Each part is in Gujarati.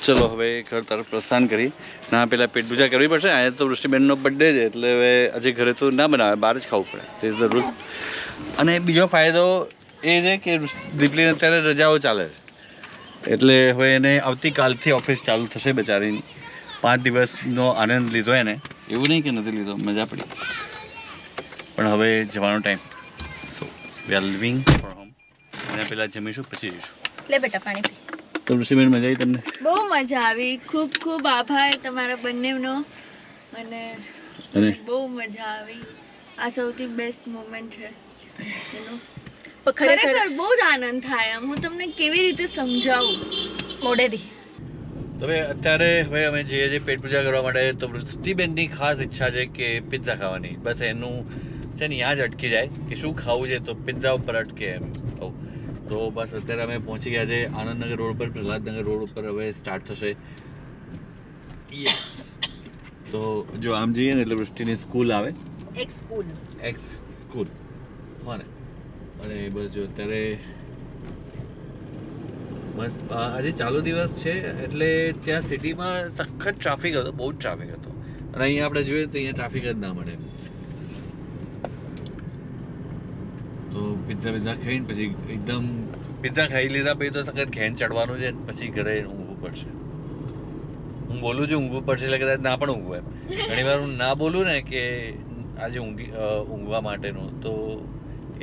ચલો હવે ઘર તરફ પ્રસ્થાન કરી ના પેલા પેટ પૂજા કરવી પડશે. અહીંયા તો વૃષ્ટિબેનનો બર્થડે છે એટલે હવે હજી ઘરે તો ના બનાવે, બહાર જ ખાવું પડે, તે ઇઝ ધ રૂલ. અને બીજો ફાયદો એ છે કે દીપલીને અત્યારે રજાઓ ચાલે છે એટલે હવે એને આવતીકાલથી ઓફિસ ચાલુ થશે બચારીની. 5 દિવસનો આનંદ લીધો એને, એવું નહીં કે નથી લીધો, મજા પડી, પણ હવે જવાનો time. So we are living four home. અને પહેલાં જમીશું પછી જઈશું. લે બેટા પાણી પી. તો ઋષિબેન મજા આવી તમને? બહુ મજા આવી, ખૂબ ખૂબ આભાર તમારા બંનેનો. અને બહુ મજા આવી. આ સૌથી બેસ્ટ મોમેન્ટ છે એનો. ખરેખર બહુ જ આનંદ થાય. હું તમને કેવી રીતે સમજાવું મોઢેથી. તો હવે અત્યારે હવે અમે જઈએ છીએ પેટ પૂજા કરવા માટે. તો વૃષ્ટિબેનની ખાસ ઈચ્છા છે કે પિઝા ખાવાની. બસ એનું છે ને ત્યાં જ અટકી જાય કે શું ખાવું છે, તો પિઝા ઉપર અટકે એમ. તો બસ અત્યારે અમે પહોંચી ગયા છે આનંદનગર રોડ પર, પ્રહલાદનગર રોડ ઉપર હવે સ્ટાર્ટ થશે. યસ. તો જો આમ જઈએ ને એટલે વૃષ્ટિની સ્કૂલ આવે, એક્સ સ્કૂલ હા ને. અને બસ જો અત્યારે બસ આજે ચાલુ દિવસ છે એટલે ત્યાં સિટીમાં સખત ટ્રાફિક હતો, બહુ જ ટ્રાફિક હતો. અને અહીંયા આપણે જોઈએ તો અહીંયા ટ્રાફિક જ ના મળે. તો પિઝા ખાઈને પછી એકદમ પિઝા ખાઈ લીધા પછી તો સખત ઘેન ચડવાનું છે, પછી ઘરે ઊંઘવું પડશે. હું બોલું છું ઊંઘવું પડશે એટલે કદાચ ના પણ ઊંઘવું એમ. ઘણી વાર હું ના બોલું ને કે આજે ઊંઘવા માટેનું, તો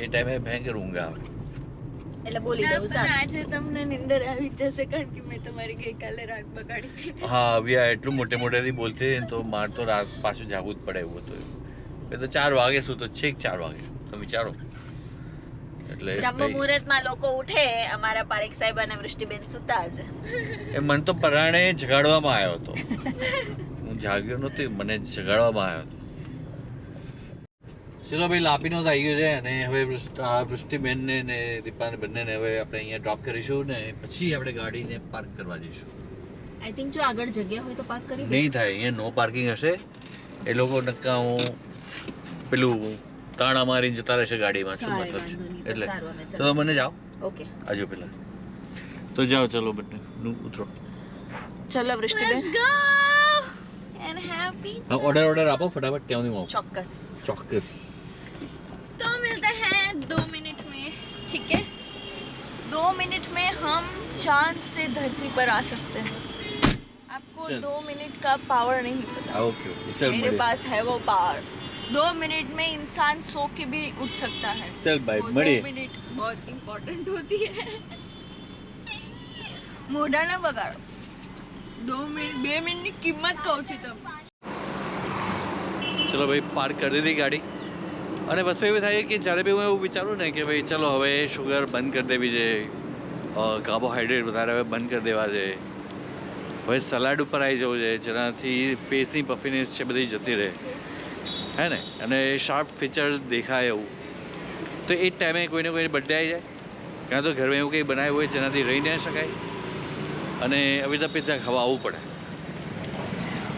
એ ટાઈમે ભયંકર ઊંઘ આવે એટલે બોલી દઉં. આજે તમને નિંદર આવી જશે કારણ કે મેં તમારી ગઈકાલે રાત બગાડી હતી. હા, વ્યા એટલું મોટેથી બોલતી તો માર તો રાત પાછું જાગવું જ પડે એવું હતું. એ તો 4 વાગે શું તો છેક 4 વાગે તો વિચારો. એટલે બ્રહ્મ મુહૂર્તમાં લોકો ઉઠે, અમારા પારેખ સાહેબ અને વૃષ્ટિબેન સુતા જ. એ મને તો પરાણે જગાડવામાં આવ્યો હતો, હું જાગ્યો નહોતી, મને જગાડવામાં આવ્યો હતો. ચલો ભાઈ, લાપીનો આવી ગયો છે અને હવે વૃષ્ટિબેનને ને દીપાને બંનેને હવે આપણે અહીંયા ડ્રોપ કરીશું ને પછી આપણે ગાડીને પાર્ક કરવા જઈશું. આઈ થિંક જો આગળ જગ્યા હોય તો પાર્ક કરી નહીં થાય, અહીંયા નો પાર્કિંગ હશે. એ લોકો નક્કા હું પેલું તાણા મારીને જતા રહેશે ગાડીમાં. શું મતલબ છે એટલે તો મને જાઓ. ઓકે આજો પેલા તો જાઓ. ચલો બંને ઉતરો. ચલો વૃષ્ટિબેન, let's go and happy. Order આપો ફટાફટ. ક્યાં નહીં આપો? ચોક્કસ. तो मिलते हैं 2 मिनट में, ठीक है? 2 मिनट में हम चांद से धरती पर आ सकते हैं. आपको 2 मिनट का पावर नहीं पता. ओके चल, मेरे पास है वो पावर. 2 मिनट में इंसान सो के भी उठ सकता है. चल भाई, 2 मिनट बहुत इम्पोर्टेंट होती है. मोढ़ा ना बगाड़ो. 2 मिनट ની કિંમત કહું છું તમને. ચલો ભાઈ, પાર્ક કરી દીધી ગાડી. અને વસ્તુ એવી થાય કે જ્યારે બી હું એવું વિચારું ને કે ભાઈ ચલો હવે શુગર બંધ કરી દેવી છે, કાર્બોહાઈડ્રેટ વધારે હવે બંધ કરી દેવા છે, હવે સલાડ ઉપર આવી જવું છે જેનાથી ફેસની પફીનેસ છે બધી જતી રહે, હે ને, અને શાર્પ ફીચર દેખાય એવું. તો એ જ ટાઈમે કોઈને કોઈને બર્થડે આવી જાય, કાં તો ઘરમાં એવું કંઈ બનાવ્યું હોય જેનાથી રહી ન શકાય, અને આવી રીતે પિઝા ખાવા આવવું પડે.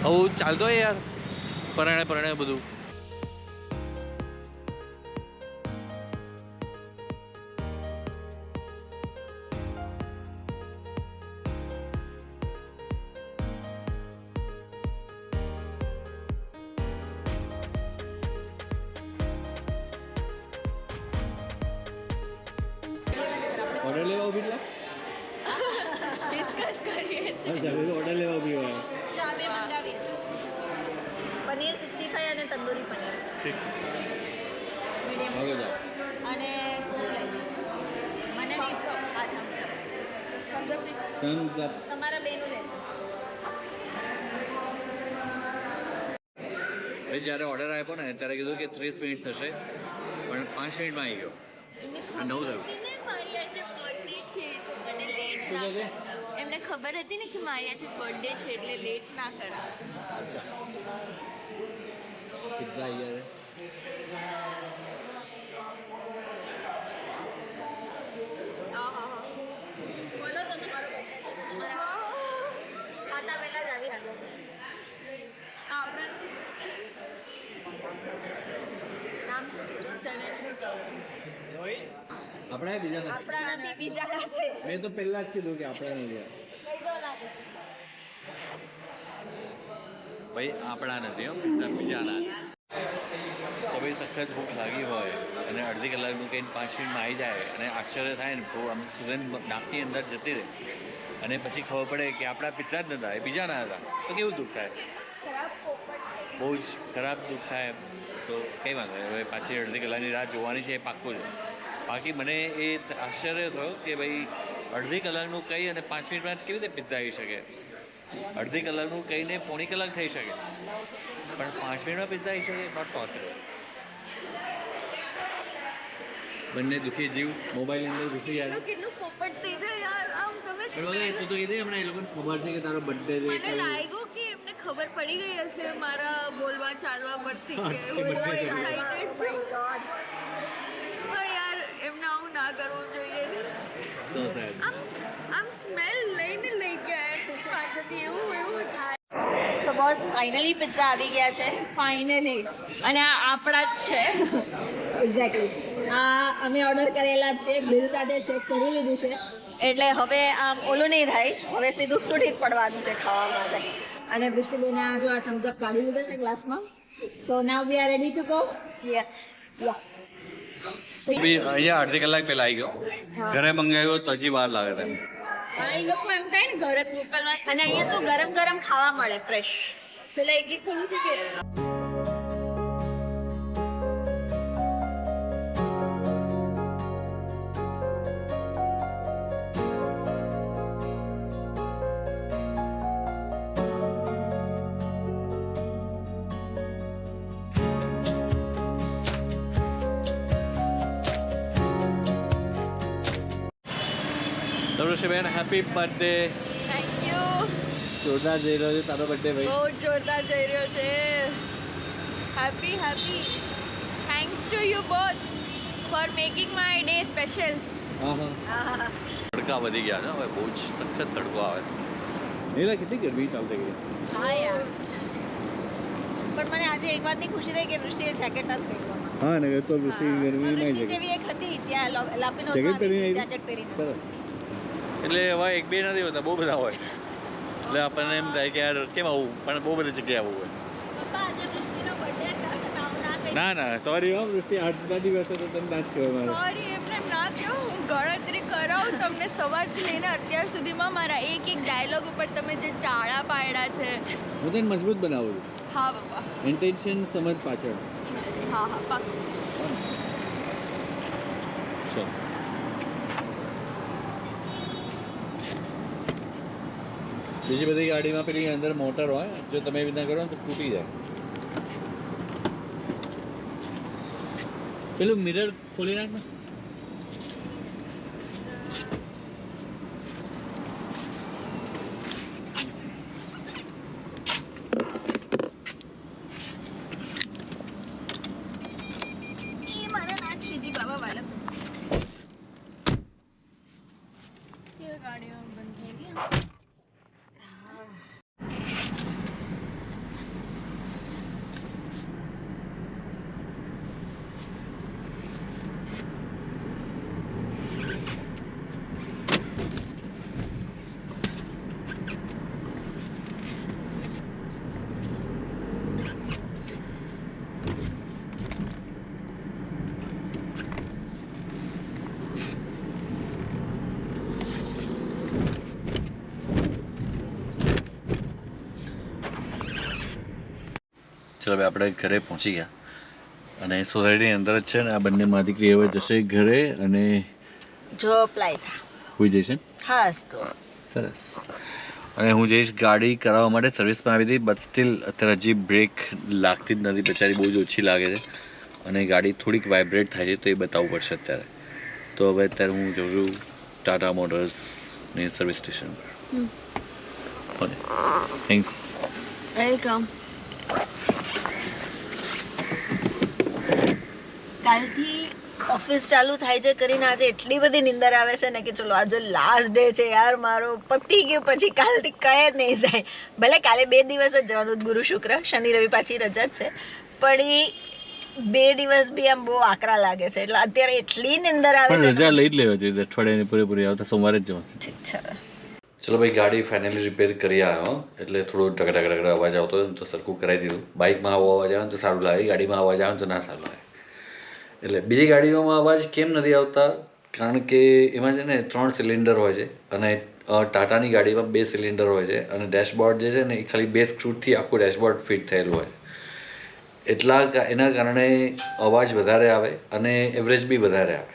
આવું ચાલતો હોય યાર, પરણે બધું. ઓર્ડર લેવા ઉભી લા ડિસ્કસ કરીએ છીએ. હા ચાલે, ઓર્ડર લેવા ઉભી હોય. ચાલે મંગાવી છે. પનીર 65 અને તંદૂરી પનીર. ઠીક છે, મીડિયમ હવે જાઓ. અને કોકલેટ. મને નહીં છો આ થમ્સ અપ તમારા બેનું લેજો. ભાઈ જ્યારે ઓર્ડર આપ્યો ને ત્યારે કીધું કે 30 મિનિટ થશે, પણ 5 મિનિટમાં આવી ગયો. આ નવું થયું. શું કહે છે? એમને ખબર હતી ને કે મારી આજે બર્થડે છે એટલે લેટ ના કરા. અચ્છા, પિઝા યાર. બોલો તો તમારો બર્થડે છે. ખાતા પહેલા જ આવી હાજર છે. આપણે નામ શું છે? આપણે બીજા આપણા નથી બીજા છે. મેં તો પહેલા જ કીધું કે આપણે નહીં. કઈ દો લાગે. ભાઈ આપણા નથી બીજાના. તો ભાઈ સખત ભૂખ લાગી હોય અને અડધી કલાકનું કંઈ 5 મિનિટમાં આવી જાય અને આશ્ચર્ય થાય ને બહુ આમ સુગંધ નાકની અંદર જતી રહે અને પછી ખબર પડે કે આપણા પિતા જ નહોતા એ બીજાના હતા, તો કેવું દુઃખ થાય, બહુ જ ખરાબ દુઃખ થાય. તો કંઈ વાંધો નહીં, હવે પાછી અડધી કલાકની રાહ જોવાની છે એ પાક્કું છે. બાકી મને એ આશ્ચર્ય થયો કે ભાઈ અડધી કલાકનું કંઈ અને 5 મિનિટમાં કેવી રીતે પિઝા આવી શકે. અડધી કલાકનું કહીને પોણી કલાક થઈ શકે પણ 5 મિનિટમાં પિઝા આવી શકે, નોટ પોસિબલ. બંને દુઃખી જીવ મોબાઈલની અંદર ઘૂસી જાય. કેટલું પોપટ થઈ જાય યાર, આમ તમે તું તો કીધું હમણાં એ લોકોને ખબર છે કે તારો બર્થડે છે. મને લાગ્યું કે એમને ખબર પડી ગઈ હશે મારા બોલવા ચાલવા પરથી કે હું બહુ એક્સાઇટેડ છું. પણ યાર એમને આવું ના કરવું જોઈએ. આમ સ્મેલ લઈને લઈ ગયા એમ પાછળથી એવું થાય. તો બસ ફાઇનલી પિઝા આવી ગયા છે, ફાઇનલી. અને આ આપણા જ છે. એક્ઝેક્ટલી. આ અમે ઓર્ડર કરેલા છે, બિલ સાથે ચેક કરી લીધું છે. એટલે હવે આમ ઓલું નહીં થાય, હવે સીધું તૂટી જ પડવાનું છે ખાવા માટે. અને વૃષ્ટિબેને આ જો આ થમ્સ અપ કાઢી લીધો છે ગ્લાસમાં. So now we are ready to go. અહીંયા અડધી કલાક પહેલા આવી ગયો, ઘરે મંગાવ્યો તો હજી વાર લાગે છે. એ લોકો એમ થાય ને ઘરે મોકલવા, અને અહીંયા શું ગરમ ગરમ ખાવા મળે ફ્રેશ. પેલા એક થોડું છે કે ઋષિબેન હેપી બર્થડે. Thank you. જોરદાર જઈ રહ્યો છે તારો બર્થડે ભાઈ. બહુ જોરદાર જઈ રહ્યો છે. Happy thanks to you both four making my day special. તડકા વધી ગયા છે હવે, બહુ જ સખત તડકો આવે. એલા કેટલી ગરમી ચાલતી ગઈ. હા યાર, પણ મને આજે એક વાતની ખુશી થઈ કે વૃષ્ટિએ જેકેટ નથી પહેર્યું. હા ને તો વૃષ્ટિ ગરમી નહીં વૃષ્ટિ જેવી એક હતી ત્યાં લાપીનો જેકેટ પહેરીને જેકેટ પહેરીને. સરસ. એટલે હવે એક બે નથી હોતા, બહુ બધા હોય. એટલે આપણને એમ થાય કે યાર કેમ આવું, પણ બહુ બધી જગ્યાએ આવું હોય. પપ્પા આજે વૃષ્ટિનો બર્થડે છે તો નામ ના કહી. ના સોરી હો વૃષ્ટિ, આજના દિવસે તો તને ડાન્સ કરવા મારે. સોરી એમને ના કહો, હું ગણતરી કરાવું તમને સવારથી લઈને અત્યાર સુધીમાં મારા એક ડાયલોગ ઉપર તમે જે ચાળા પાડ્યા છે. હું તને મજબૂત બનાવું છું. હા પપ્પા. ઇન્ટેન્શન સમજ પાછળ. હા પાક્કું. ચલો. બીજી બધી ગાડીમાં પેલી અંદર મોટર હોય, જો તમે એવી રીતના કરો ને તો તૂટી જાય. પેલું મિરર ખોલી નાખ ને. એ મારા નાચ શ્રીજી બાબા વાલા. કેવી ગાડીઓ બંધ થઈ ગઈ. ચલો હવે આપણે ઘરે પહોંચી ગયા અને સોસાયટીની અંદર જ છે ને આ બંને માં દીકરી હવે જશે ઘરે અને જો પ્લાઇઝા હોઈ જશે. હાસ તો સરસ. અને હું જઈશ ગાડી કરાવવા માટે, સર્વિસમાં આવી હતી બટ સ્ટીલ અત્યારે હજી બ્રેક લાગતી જ નથી, બચારી બહુ જ ઓછી લાગે છે અને ગાડી થોડીક વાઇબ્રેટ થાય છે તો એ બતાવવું પડશે અત્યારે. તો હવે અત્યારે હું જઉં છું ટાટા મોટર્સની સર્વિસ સ્ટેશન પર. થેન્ક્સ. વેલકમ. કાલથી ઓફિસ ચાલુ થાય છે કરીને આજે એટલી બધી નીંદર આવે છે ને કે ચલો આજે લાસ્ટ ડે છે યાર મારો, પતી ગયું પછી કાલથી કંઈ જ નહીં થાય. ભલે કાલે 2 દિવસ જ જવાનું, ગુરુ શુક્ર, શનિ રવિ પાછી રજા જ છે, પણ એ 2 દિવસ બી આમ બહુ આકરા લાગે છે. એટલે અત્યારે એટલી નીંદર આવે છે. રજા લઈ જ લેવા જોઈએ અઠવાડિયાની પૂરેપૂરી, આવતા સોમવારે જ જવાનું. ઠીક છે. ચલો ભાઈ ગાડી ફાઇનલી રિપેર કરી આવ્યો એટલે થોડો ઢગડા અવાજ આવતો હોય ને તો સરખું કરાવી દીધું. બાઇકમાં આવો અવાજ આવે ને તો સારું લાગે, ગાડીમાં અવાજ આવે ને તો ના સારું લાગે. એટલે બીજી ગાડીઓમાં અવાજ કેમ નથી આવતા? કારણ કે એમાં છે ને 3 સિલિન્ડર હોય છે અને ટાટાની ગાડીમાં 2 સિલિન્ડર હોય છે અને ડેશબોર્ડ જે છે ને એ ખાલી 2 સ્ક્રૂથી આખું ડેશબોર્ડ ફિટ થયેલું હોય. એના કારણે અવાજ વધારે આવે અને એવરેજ બી વધારે આવે.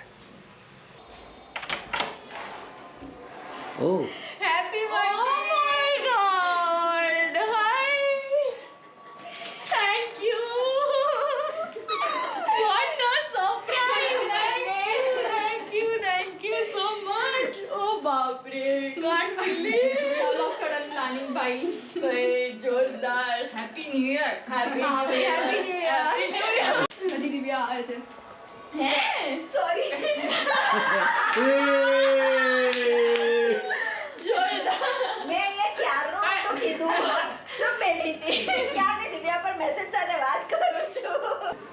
Oh happy birthday. Oh my god. Hi. Thank you. What a surprise. Thank you so much. ઓ બાપ રે. Can't believe. All of sudden planning ભાઈ. ભાઈ જોરદાર. Happy new year. Happy new year. હજી દિવ્યા આવે છે. હે સોરી. મેં અહીંયા ક્યારનો તો કીધું ચૂપ બેઠી હતી ક્યારે દિવ્યા પર મેસેજ સાથે વાત કરું છું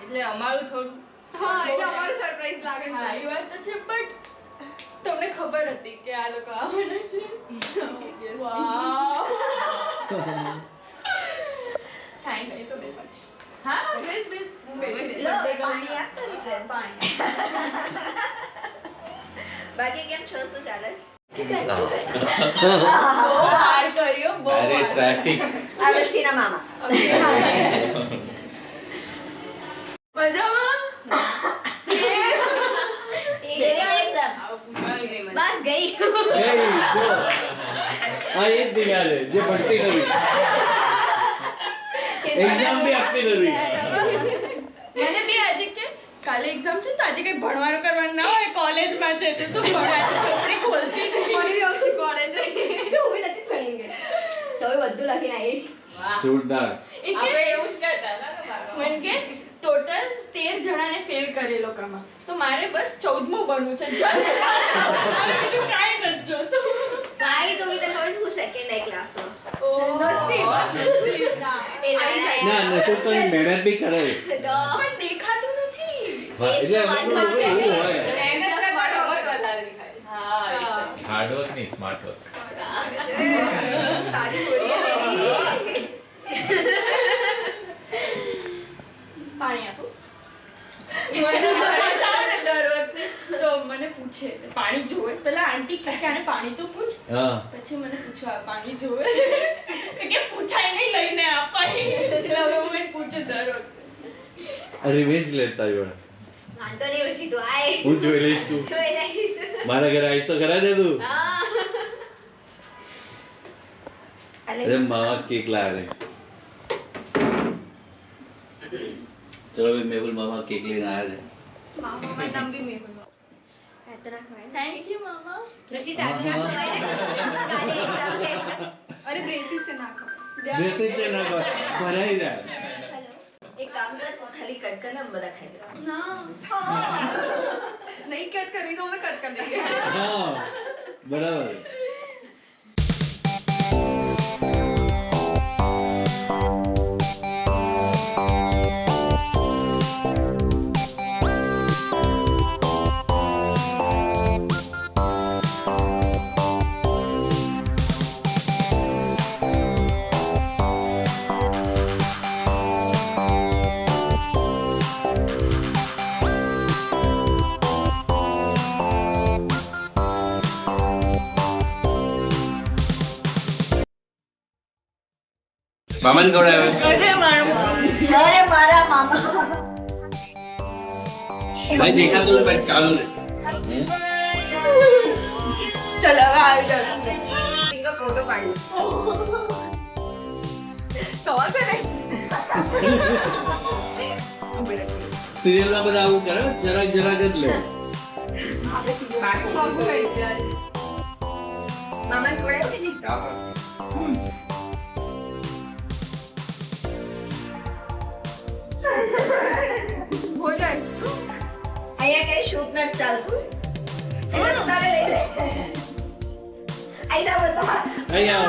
એટલે અમારું થોડું હા એટલે અમારું સરપ્રાઈઝ લાગે હા એ વાત તો છે બટ તમને ખબર હતી કે આ લોકો આવવાના છે wow thank you so much હા બેસ લો પાણી આપતો ને friends. બાકી કેમ છો શું ચાલે છે બહુ વાર કર્યો બહુ અરે ટ્રાફિક. આ વૃષ્ટિના મામા મજામાં બસ ગઈ આ એ જ દિવ્યા છે જે ભણતી નથી, એક્ઝામ બી આપતી નથી. મને બી આજે કે કાલે એક્ઝામ છે તો આજે કઈ ભણવાનું કરવાનું ના હોય કોલેજમાં છે તો શું ભણાય છે ચોપડી ખોલતી નથી મારી વ્યક્તિ કોલેજ છે તો હું નથી ભણી ગઈ તો બધું લખીને આવી જોરદાર. એ કે એવું જ કહેતા હતા મને કે ટોટલ 13 જણાને ફેલ કરેલો કમા તો મારે બસ 14મું ભણવું છે જસ્ટ બીજું કાંઈ નથી જોતું ભાઈ તો બી તને ખબર છે હું સેકન્ડ આઈ ક્લાસમાં નસીબ એ ના નસીબ તો એની મહેનત બી કરે. પણ દેખાતું નથી એટલે એવું હોય. હા હાર્ડ વર્ક નહીં સ્માર્ટ વર્ક. તારી ગોળી પાણી આપો મને મજા આવે ને દર વખતે તો મને પૂછે પાણી જોવે પેલા આંટી કહે કે આને પાણી તો પૂછ હા પછી મને પૂછવા પાણી જોવે છે કે પૂછાય નહીં લઈને અપાય એટલે હવે હું એને પૂછું દર વખતે રિવેન્જ લેતા જોડે વાંધો નહીં વર્ષી તું આય હું જોઈ લઈશ તું જોઈ લઈશ મારા ઘરે આવીશ તો ખરા દે તું. હા અરે મામા કેક લાવે. ચલો ભાઈ મેહુલ મામા કેક લઈને આવ્યા છે. મામા નામ બી મેં બોલો કાતરા ખાય થેન્ક યુ મામા ઋષિ તારા નામ હોય ને કાલે એક્ઝામ છે એટલે અરે બ્રેસિસ છે નાખો બેસી છે ના ભરાઈ જાય. હેલો એક કામ કર ખાલી કટ કર ને અમે બધા ખાઈ લઈશું ના નહીં કટ કરવી તો અમે કટ કરી દઈએ હા બરાબર. મામાને ખવડાવે. અરે મારું અરે મારા મામા ભાઈ દેખાતું ભાઈ ચાલુ ને. ચલો હવે આવી જાઓ સિંગલ ફોટો પાડી ખબર છે ને સિરિયલમાં બધા આવું કરે જરાક જરાક જ લે. બાકી મોંઘું થઈ જાય મામાને ખવડાવ્યું કે નહીં હો જાય અહીંયા કઈ શૂટ નથી ચાલતું એટલે તું તારે લઈ લે આઈ જાવ બધા અહીંયા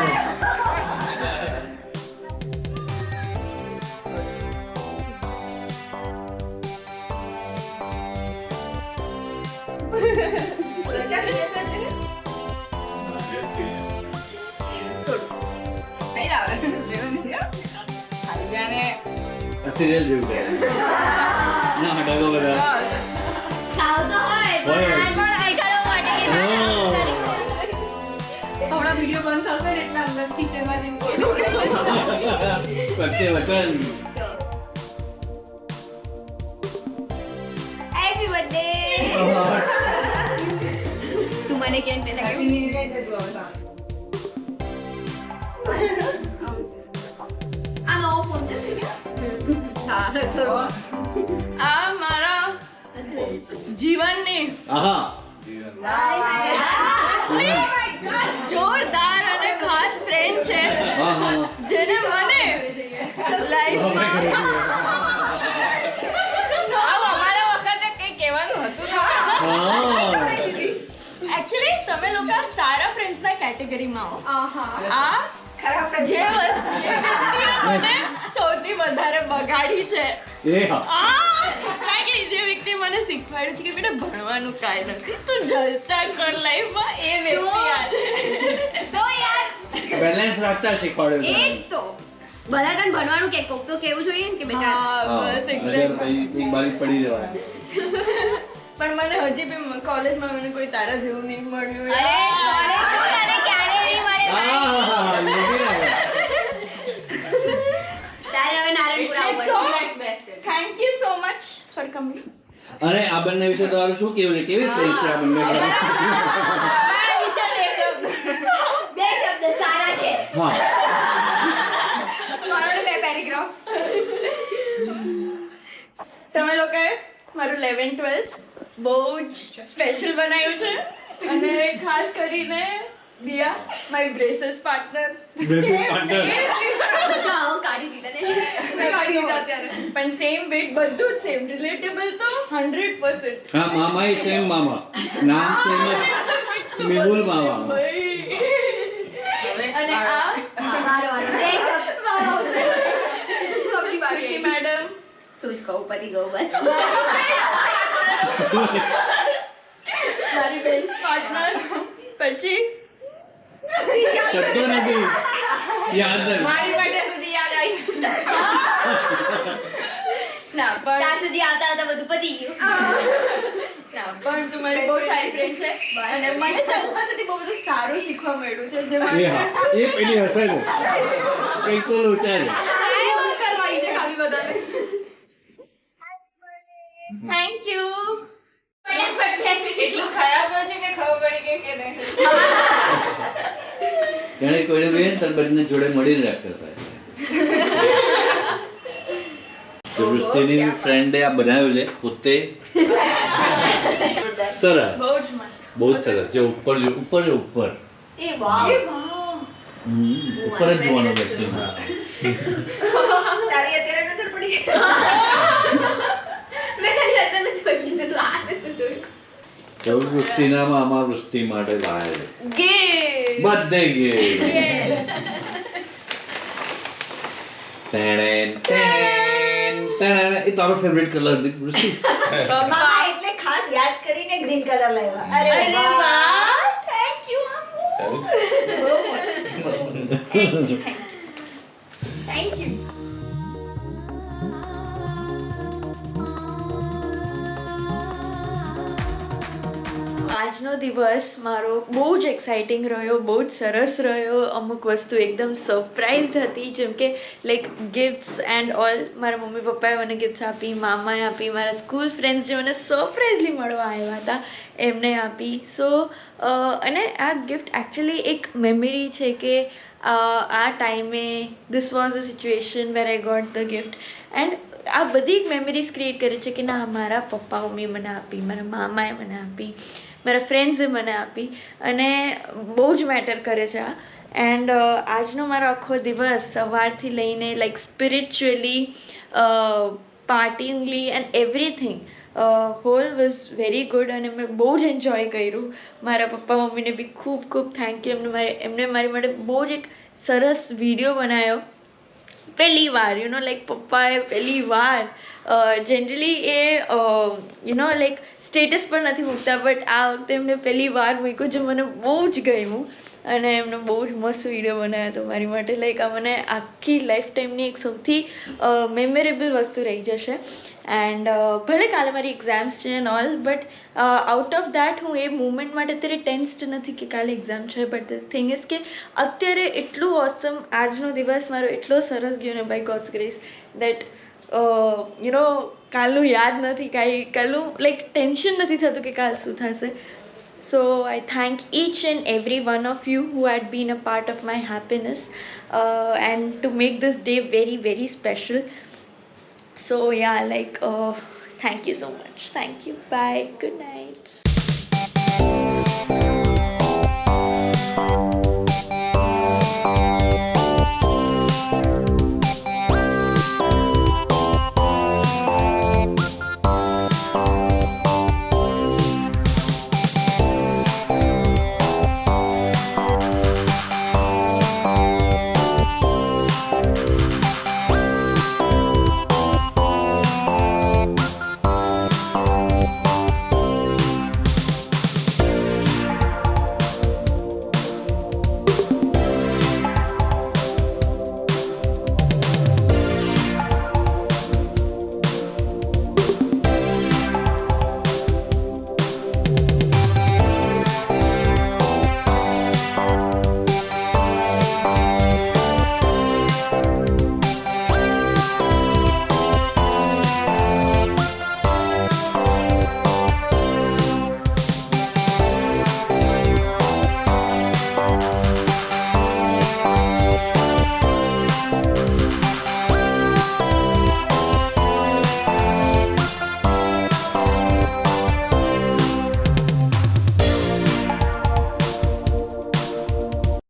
સિરિયલ જેવું કરે નાટકો બધા ખાવ તો હોય હોય. પણ આ પણ આઈકાળો માટે કે ના હમણાં વિડીયો બંધ થશે ને એટલે અંદર કિચનમાં પ્રત્યે વચન હેપી બર્થડે તું મને કેમ તેને આ નવો ફોન છે હા થોડો આ મારા જીવનની આહા જોરદાર અને ખાસ ફ્રેન્ડ છે હા હા જેને મને લાઈફમાં અમારા વખતે કંઈ કહેવાનું હતું એકચ્યુઅલી તમે લોકો સારા ફ્રેન્ડ્સના કેટેગરીમાં આવો આ ખરાબ જે વ્યક્તિએ મને સૌથી વધારે બગાડી છે એ હા Exactly, જે વ્યક્તિ મને શીખવાડ્યું છે કે બેટા ભણવાનું કાંઈ નથી તું જલસા કર લાઈફમાં એ વ્યક્તિ આજે તો યાર બેલેન્સ રાખતા શીખવાડ્યું એ જ તો બધા તને ભણવાનું કે કોક તો કેવું જોઈએ ને કે બેટા હા, બસ exactly. એક બારી પડી જવાય પણ મને હજી બી કોલેજમાં મને કોઈ તારા જેવું નહીં મળ્યું અરે કોલેજ તો તને ક્યારે નહીં મળે તારે હવે નારણપુરા ઉપર thank you so much for coming અને આ બંને વિશે તમારું શું કેવું છે કેવી ફ્રેન્ડ છે આ બંને બે શબ્દ સારા છે હા મારો બે પેરેગ્રાફ તમે લોકોએ મારું 11th 12th બહુ જ સ્પેશિયલ બનાવ્યું છે અને ખાસ કરીને દિયા મારી બ્રેસેસ પાર્ટનર જાઓ કાઢી દીધા ને પણ સેમ વેટ બધું જ સેમ રિલેટેબલ તો 100% હા મામા એ સેમ મામા નામ સેમ જ મેહુલ મામા અને આ મારો એક શબ્દ ખુશી મેડમ શું જ કહું પતી ગયું બસ મારી બેન્ચ પાર્ટનર પછી શબ્દો નથી યાદ નથી મારી બર્થડે સુધી યાદ આવી ના પણ ત્યાર સુધી આવતા આવતા બધું પતી ગયું ના પણ તું મારી બહુ સારી ફ્રેન્ડ છે અને મને તારી પાસેથી બહુ બધું સારું શીખવા મળ્યું છે જે એ હા એ પેલી હસે છે કઈ તો લોચા છે કરવાની છે ખાલી બધાને થેન્ક યુ એટલું ખરાબ છે કે ખબર પડી કે નહીં જાણે કોઈને બે તર બંને જોડે મળીને રાખતા હતા તો વૃષ્ટિની ફ્રેન્ડે આ બનાવ્યું છે પોતે સરસ બહુ જ મસ્ત બહુ જ સરસ જે ઉપર જો ઉપર છે ઉપર એ વાવ ઉપર જ જોવાનું વચ્ચેમાં તારી અત્યારે નજર પડી મેં ખાલી અત્યારે જોઈ લીધું તું આ નતું જોયું તો વૃષ્ટિનામાં આમાં વૃષ્ટિ માટે લાવે ગે બધે ગયે એ તારો ફેવરેટ કલર વૃષ્ટિ મામા એટલે ખાસ યાદ કરીને ગ્રીન કલર લાવ્યા અરે વાહ થેન્ક યુ થેન્ક યુ આજનો દિવસ મારો બહુ જ એક્સાઇટિંગ રહ્યો બહુ જ સરસ રહ્યો અમુક વસ્તુ એકદમ સરપ્રાઇઝડ હતી જેમ કે લાઈક ગિફ્ટ્સ એન્ડ ઓલ મારા મમ્મી પપ્પાએ મને ગિફ્ટ્સ આપી મામાએ આપી મારા સ્કૂલ ફ્રેન્ડ્સ જે મને સરપ્રાઇઝલી મળવા આવ્યા હતા એમને આપી સો અને આ ગિફ્ટ એકચ્યુઅલી એક મેમરી છે કે આ ટાઈમે this was a situation where I got the gift and આ બધી મેમરીઝ ક્રિએટ કરે છે કે ના મારા પપ્પા મમ્મી મને આપી મારા મામાએ મને આપી મારા ફ્રેન્ડ્સે મને આપી અને બહુ જ મેટર કરે છે આ એન્ડ આજનો મારો આખો દિવસ સવારથી લઈને like spiritually partingly and everything whole was very good અને મેં બહુ જ એન્જોય કર્યું મારા પપ્પા મમ્મીને બી ખૂબ ખૂબ થેન્ક યુ એમને મારી માટે બહુ જ એક સરસ વિડીયો બનાવ્યો પહેલી વાર લાઈક પપ્પાએ પહેલી વાર જનરલી એ લાઈક સ્ટેટસ પર નથી મૂકતા બટ આ વખતે એમને પહેલી વાર મૂક્યું જે મને બહુ જ ગમ્યું અને એમને બહુ જ મસ્ત વિડીયો બનાવ્યો હતો મારી માટે લાઈક આ મને આખી લાઈફ ટાઈમની એક સૌથી મેમોરેબલ વસ્તુ રહી જશે એન્ડ ભલે કાલે મારી એક્ઝામ્સ છે and all but out of that હું એ મુમેન્ટ માટે અત્યારે ટેન્સ્ડ નથી કે કાલે એક્ઝામ છે બટ ધ થિંગ ઇઝ કે અત્યારે એટલું ઓસમ આજનો દિવસ મારો એટલો સરસ ગયો ને બાય ગોડ્સ ગ્રેસ દેટ કાલનું યાદ નથી કાલનું લાઈક ટેન્શન નથી થતું કે કાલ શું થશે So I thank each and every one of you who had been a part of my happiness and to make this day very, very special. So yeah, like thank you so much. Thank you. Bye. Good night.